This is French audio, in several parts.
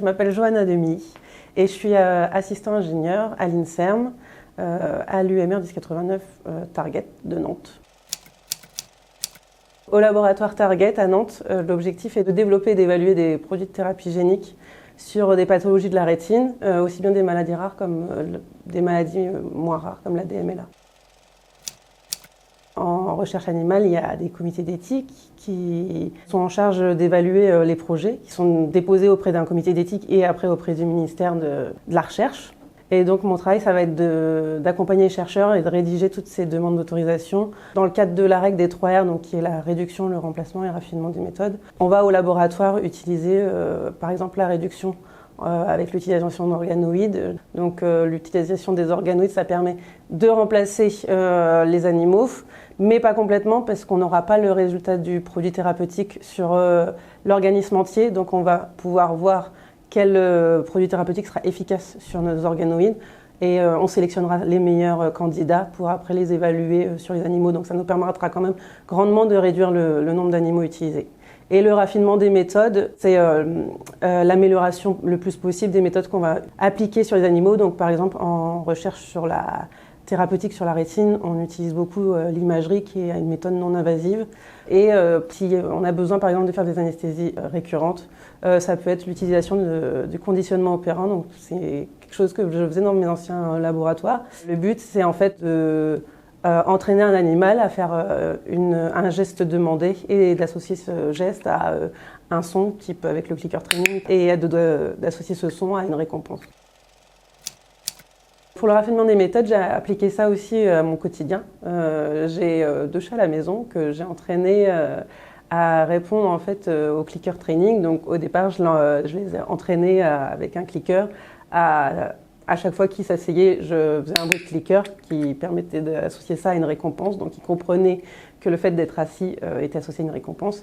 Je m'appelle Johanna Demy et je suis assistant ingénieur à l'INSERM, à l'UMR 1089 Target de Nantes. Au laboratoire Target à Nantes, l'objectif est de développer et d'évaluer des produits de thérapie génique sur des pathologies de la rétine, aussi bien des maladies rares comme des maladies moins rares comme la DMLA. En recherche animale, il y a des comités d'éthique qui sont en charge d'évaluer les projets, qui sont déposés auprès d'un comité d'éthique et après auprès du ministère de la Recherche. Et donc mon travail, ça va être d'accompagner les chercheurs et de rédiger toutes ces demandes d'autorisation. Dans le cadre de la règle des 3 R, donc qui est la réduction, le remplacement et le raffinement des méthodes, on va au laboratoire utiliser par exemple la réduction avec l'utilisation d'organoïdes. Donc l'utilisation des organoïdes, ça permet de remplacer les animaux, mais pas complètement parce qu'on n'aura pas le résultat du produit thérapeutique sur l'organisme entier. Donc on va pouvoir voir quel produit thérapeutique sera efficace sur nos organoïdes et on sélectionnera les meilleurs candidats pour après les évaluer sur les animaux. Donc ça nous permettra quand même grandement de réduire le nombre d'animaux utilisés. Et le raffinement des méthodes, c'est l'amélioration le plus possible des méthodes qu'on va appliquer sur les animaux. Donc par exemple en recherche sur la thérapeutique sur la rétine, on utilise beaucoup l'imagerie qui est une méthode non invasive. Et si on a besoin par exemple de faire des anesthésies récurrentes, ça peut être l'utilisation du conditionnement opérant. Donc c'est quelque chose que je faisais dans mes anciens laboratoires. Le but c'est en fait de entraîner un animal à faire un geste demandé et d'associer ce geste à un son type avec le clicker training et d'associer ce son à une récompense. Pour le raffinement des méthodes, j'ai appliqué ça aussi à mon quotidien. J'ai 2 chats à la maison que j'ai entraînés à répondre en fait au clicker training. Donc au départ, je les ai entraînés avec un clicker. À chaque fois qu'ils s'asseyaient, je faisais un bruit de clicker qui permettait d'associer ça à une récompense. Donc ils comprenaient que le fait d'être assis était associé à une récompense.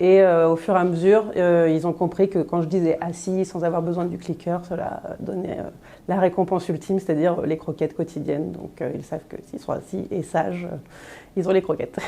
Et au fur et à mesure, ils ont compris que quand je disais assis sans avoir besoin du clicker, cela donnait la récompense ultime, c'est-à-dire les croquettes quotidiennes. Donc ils savent que s'ils sont assis et sages, ils ont les croquettes.